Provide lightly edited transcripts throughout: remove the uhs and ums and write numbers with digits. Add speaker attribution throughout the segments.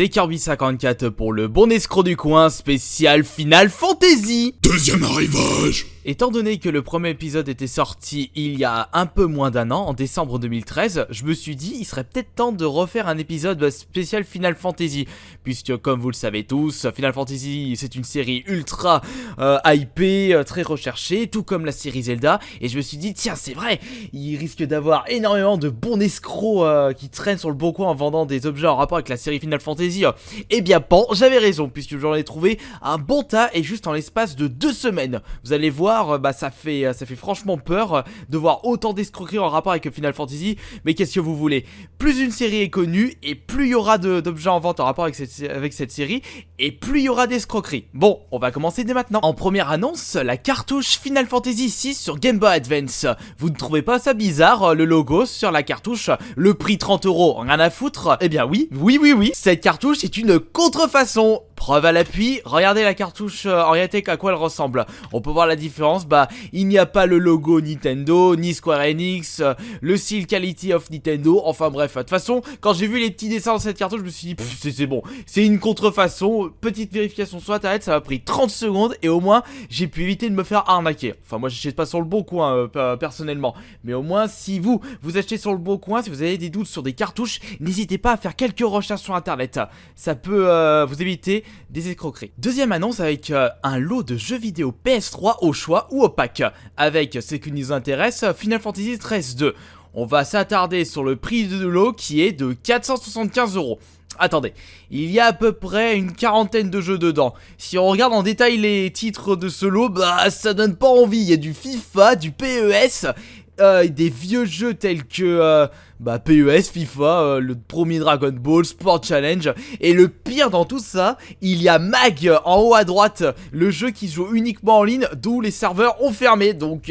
Speaker 1: c'est Kirby54 pour le bon escroc du coin spécial Final Fantasy.
Speaker 2: Deuxième arrivage.
Speaker 1: Étant donné que le premier épisode était sorti il y a un peu moins d'un an, en décembre 2013, je me suis dit il serait peut-être temps de refaire un épisode spécial Final Fantasy, puisque comme vous le savez tous, Final Fantasy c'est une série ultra hypée, très recherchée, tout comme la série Zelda, et je me suis dit tiens c'est vrai, il risque d'avoir énormément de bons escrocs qui traînent sur le bon coin en vendant des objets en rapport avec la série Final Fantasy. Et bien bon, j'avais raison, puisque j'en ai trouvé un bon tas, et juste en l'espace de 2 semaines, vous allez voir, ça fait franchement peur de voir autant d'escroqueries en rapport avec Final Fantasy. Mais qu'est-ce que vous voulez, plus une série est connue et plus il y aura d'objets en vente en rapport avec cette série, et plus il y aura d'escroqueries. Bon, on va commencer dès maintenant. En première annonce, la cartouche Final Fantasy VI sur Game Boy Advance. Vous ne trouvez pas ça bizarre, le logo sur la cartouche, le prix 30€, rien à foutre? Eh bien oui, cette cartouche est une contrefaçon. Preuve à l'appui, regardez la cartouche en réalité à quoi elle ressemble. On peut voir la différence, il n'y a pas le logo Nintendo, ni Square Enix, le style Quality of Nintendo, enfin bref. De toute façon, quand j'ai vu les petits dessins dans cette cartouche, je me suis dit, c'est bon, c'est une contrefaçon. Petite vérification sur internet, ça m'a pris 30 secondes et au moins, j'ai pu éviter de me faire arnaquer. Enfin, moi, j'achète pas sur le bon coin, personnellement. Mais au moins, si vous achetez sur le bon coin, si vous avez des doutes sur des cartouches, n'hésitez pas à faire quelques recherches sur internet. Ça peut vous éviter des escroqueries. Deuxième annonce avec un lot de jeux vidéo PS3 au choix ou au pack. Avec ce qui nous intéresse, Final Fantasy XIII-2. On va s'attarder sur le prix de lot qui est de 475€. Attendez, il y a à peu près une quarantaine de jeux dedans. Si on regarde en détail les titres de ce lot, ça donne pas envie. Il y a du FIFA, du PES, des vieux jeux tels que PES, FIFA, le premier Dragon Ball, Sport Challenge. Et le pire dans tout ça, il y a Mag en haut à droite, le jeu qui se joue uniquement en ligne, d'où les serveurs ont fermé. Donc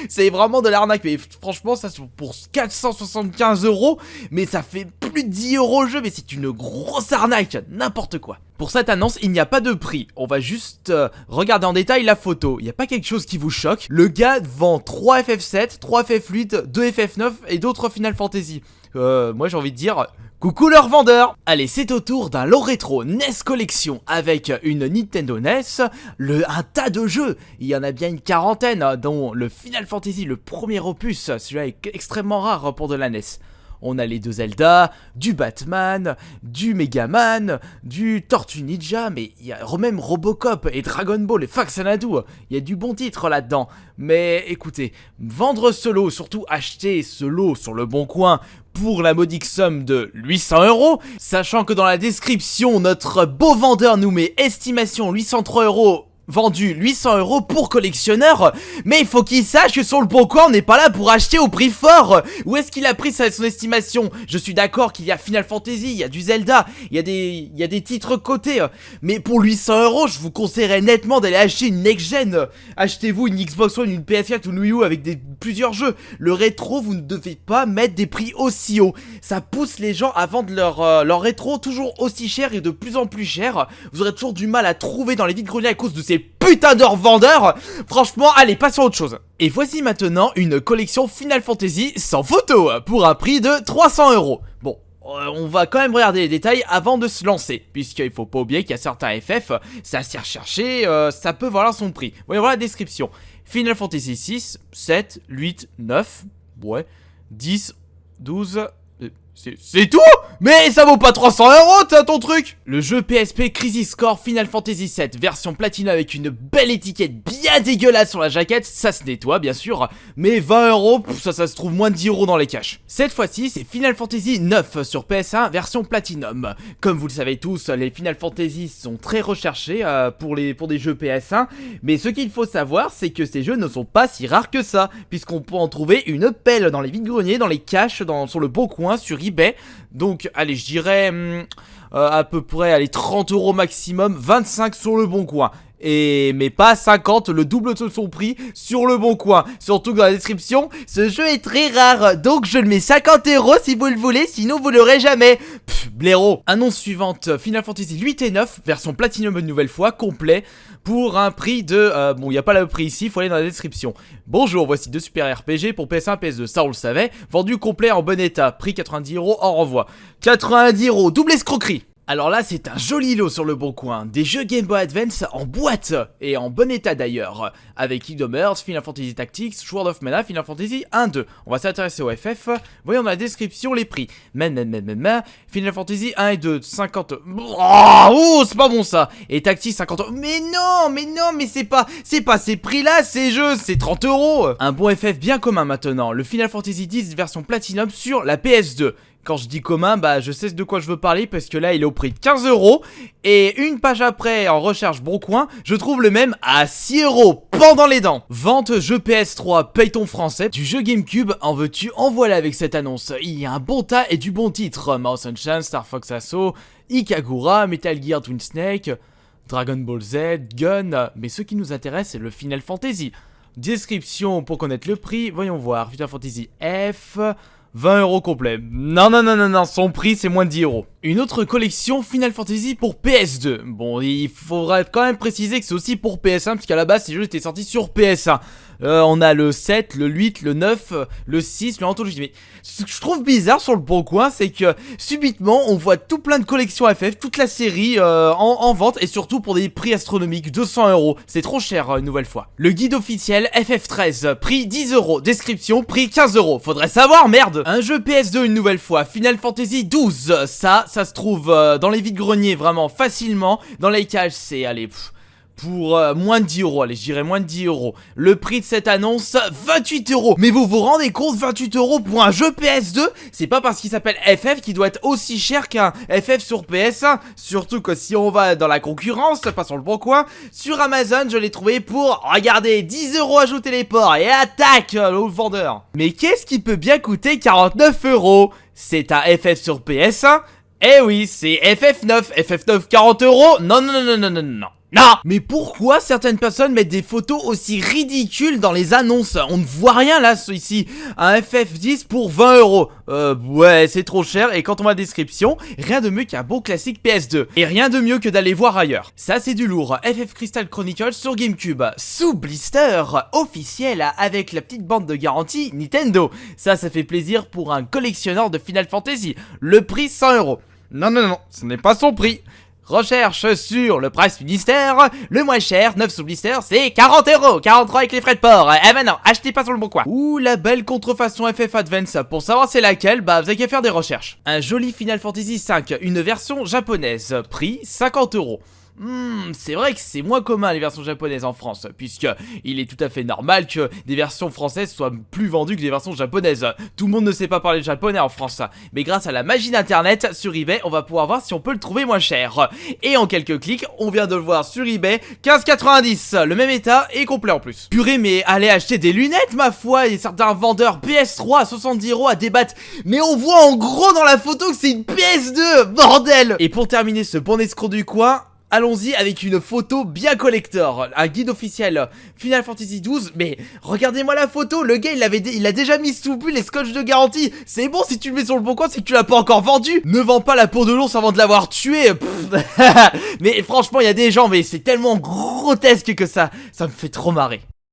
Speaker 1: c'est vraiment de l'arnaque. Mais franchement, ça pour 475€, mais ça fait plus de 10€ le jeu. Mais c'est une grosse arnaque, n'importe quoi. Pour cette annonce, il n'y a pas de prix. On va juste regarder en détail la photo. Il n'y a pas quelque chose qui vous choque. Le gars vend 3 FF7, 3 FF8, 2 FF9 et d'autres Final Fantasy. Moi j'ai envie de dire coucou leur vendeur. Allez, c'est au tour d'un lot rétro NES Collection avec une Nintendo NES, un tas de jeux. Il y en a bien une quarantaine, dont le Final Fantasy, le premier opus. Celui-là est extrêmement rare pour de la NES. On a les 2 Zelda, du Batman, du Megaman, du Tortue Ninja, mais il y a même Robocop et Dragon Ball et Faxanadu. Il y a du bon titre là-dedans. Mais écoutez, vendre ce lot, surtout acheter ce lot sur le bon coin pour la modique somme de 800€, sachant que dans la description, notre beau vendeur nous met estimation 803€. Vendu 800€ pour collectionneur. Mais il faut qu'il sache que sur le bon coin on n'est pas là pour acheter au prix fort. Où est-ce qu'il a pris son estimation? Je suis d'accord qu'il y a Final Fantasy, il y a du Zelda, il y a des titres cotés, mais pour 800€, je vous conseillerais nettement d'aller acheter une next-gen. Achetez-vous une Xbox One, une PS4 ou une Wii U avec plusieurs jeux. Le rétro, vous ne devez pas mettre des prix aussi hauts. Ça pousse les gens à vendre leur rétro toujours aussi cher et de plus en plus cher. Vous aurez toujours du mal à trouver dans les vides-greniers à cause de ces putain de revendeurs. Franchement, allez, passons à autre chose. Et voici maintenant une collection Final Fantasy sans photo pour un prix de 300€. Bon, on va quand même regarder les détails avant de se lancer, puisqu'il faut pas oublier qu'il y a certains FF, c'est assez recherché, ça peut valoir son prix. Voyons voir la description. Final Fantasy 6, 7, 8, 9, ouais, 10, 12... C'est tout? Mais ça vaut pas 300€, t'as ton truc. Le jeu PSP Crisis Core Final Fantasy VII version platine avec une belle étiquette bien dégueulasse sur la jaquette, ça se nettoie bien sûr, mais 20€, ça se trouve moins de 10€ dans les caches. Cette fois-ci c'est Final Fantasy 9 sur PS1 version Platinum. Comme vous le savez tous, les Final Fantasy sont très recherchés pour des jeux PS1, mais ce qu'il faut savoir c'est que ces jeux ne sont pas si rares que ça, puisqu'on peut en trouver une pelle dans les vides-greniers, dans les caches, sur le bon coin, sur eBay. Donc allez, je dirais à peu près 30€ maximum, 25 sur le bon coin. Mais pas 50, le double de son prix sur le bon coin. Surtout que dans la description, ce jeu est très rare, donc je le mets 50€ si vous le voulez, sinon vous l'aurez jamais. Blaireau. Annonce suivante, Final Fantasy 8 et 9, version Platinum une nouvelle fois, complet, pour un prix de... bon, il n'y a pas le prix ici, il faut aller dans la description. Bonjour, voici 2 super RPG pour PS1, PS2, ça on le savait, vendu complet en bon état, prix 90€ en renvoi. 90€, double escroquerie. Alors là, c'est un joli lot sur le bon coin, des jeux Game Boy Advance en boîte, et en bon état d'ailleurs, avec Kingdom Hearts, Final Fantasy Tactics, Sword of Mana, Final Fantasy 1-2. On va s'intéresser au FF, voyons dans la description les prix. Final Fantasy 1 et 2, 50... Oh, c'est pas bon ça. Et Tactics 50... Mais c'est pas ces prix-là, ces jeux, c'est 30 €. Un bon FF bien commun maintenant, le Final Fantasy X version Platinum sur la PS2. Quand je dis commun, bah je sais de quoi je veux parler parce que là il est au prix de 15 €. Et une page après, en recherche bon coin, je trouve le même à 6 € pendant les dents. Vente jeu PS3, paye ton français. Du jeu GameCube, en veux-tu, en voilà avec cette annonce. Il y a un bon tas et du bon titre. Mao Sunshine, Star Fox Assault, Ikagura, Metal Gear Twin Snake, Dragon Ball Z, Gun. Mais ce qui nous intéresse, c'est le Final Fantasy. Description pour connaître le prix, voyons voir. Final Fantasy F... 20 € complet. Non, son prix c'est moins de 10 €. Une autre collection Final Fantasy pour PS2. Bon, il faudra quand même préciser que c'est aussi pour PS1, parce qu'à la base ces jeux étaient sortis sur PS1. On a le 7, le 8, le 9, le 6, le Anthology. Mais ce que je trouve bizarre sur le bon coin, c'est que subitement on voit tout plein de collections FF, toute la série en vente, et surtout pour des prix astronomiques, 200 €. C'est trop cher une nouvelle fois. Le guide officiel FF13, prix 10 €. Description, prix 15 €. Faudrait savoir, merde. Un jeu PS2 une nouvelle fois, Final Fantasy 12. Ça se trouve dans les vides-greniers vraiment facilement. Dans les cages, c'est, allez... pour moins de 10 €, allez je dirais moins de 10 €. Le prix de cette annonce, 28 €. Mais vous vous rendez compte, 28 € pour un jeu PS2? C'est pas parce qu'il s'appelle FF qu'il doit être aussi cher qu'un FF sur PS1. Surtout que si on va dans la concurrence, passons le bon coin, sur Amazon je l'ai trouvé pour, regardez, 10 € ajouter les ports et attaque le vendeur. Mais qu'est-ce qui peut bien coûter 49 €? C'est un FF sur PS1? Eh oui, c'est FF9, FF9 40 €. Non. Non! Mais pourquoi certaines personnes mettent des photos aussi ridicules dans les annonces? On ne voit rien là, ici. Un FF10 pour 20 €. Ouais, c'est trop cher. Et quand on voit la description, rien de mieux qu'un beau classique PS2. Et rien de mieux que d'aller voir ailleurs. Ça, c'est du lourd. FF Crystal Chronicles sur GameCube. Sous blister officiel avec la petite bande de garantie Nintendo. Ça fait plaisir pour un collectionneur de Final Fantasy. Le prix 100 €. Non, ce n'est pas son prix. Recherche sur le price ministère, le moins cher, 9 sous blister, c'est 40 €, 43 avec les frais de port. Eh ben non, achetez pas sur le bon coin. Ouh, la belle contrefaçon FF Advance. Pour savoir c'est laquelle, bah vous avez qu'à faire des recherches. Un joli Final Fantasy V, une version japonaise, prix 50 €. C'est vrai que c'est moins commun les versions japonaises en France, puisque il est tout à fait normal que des versions françaises soient plus vendues que des versions japonaises. Tout le monde ne sait pas parler japonais en France, mais grâce à la magie d'internet, sur eBay, on va pouvoir voir si on peut le trouver moins cher. Et en quelques clics, on vient de le voir sur eBay, 15,90, le même état et complet en plus. Purée, mais allez acheter des lunettes ma foi, il y a certains vendeurs PS3 à 70 € à débattre, mais on voit en gros dans la photo que c'est une PS2, bordel. Et pour terminer ce bon escroc du coin, allons-y avec une photo bien collector, un guide officiel Final Fantasy XII, mais regardez-moi la photo, le gars il a déjà mis sous bulle les scotch de garantie. C'est bon, si tu le mets sur le bon coin, c'est que tu l'as pas encore vendu. Ne vends pas la peau de l'ours avant de l'avoir tué. Mais franchement, il y a des gens, mais c'est tellement grotesque que ça me fait trop marrer.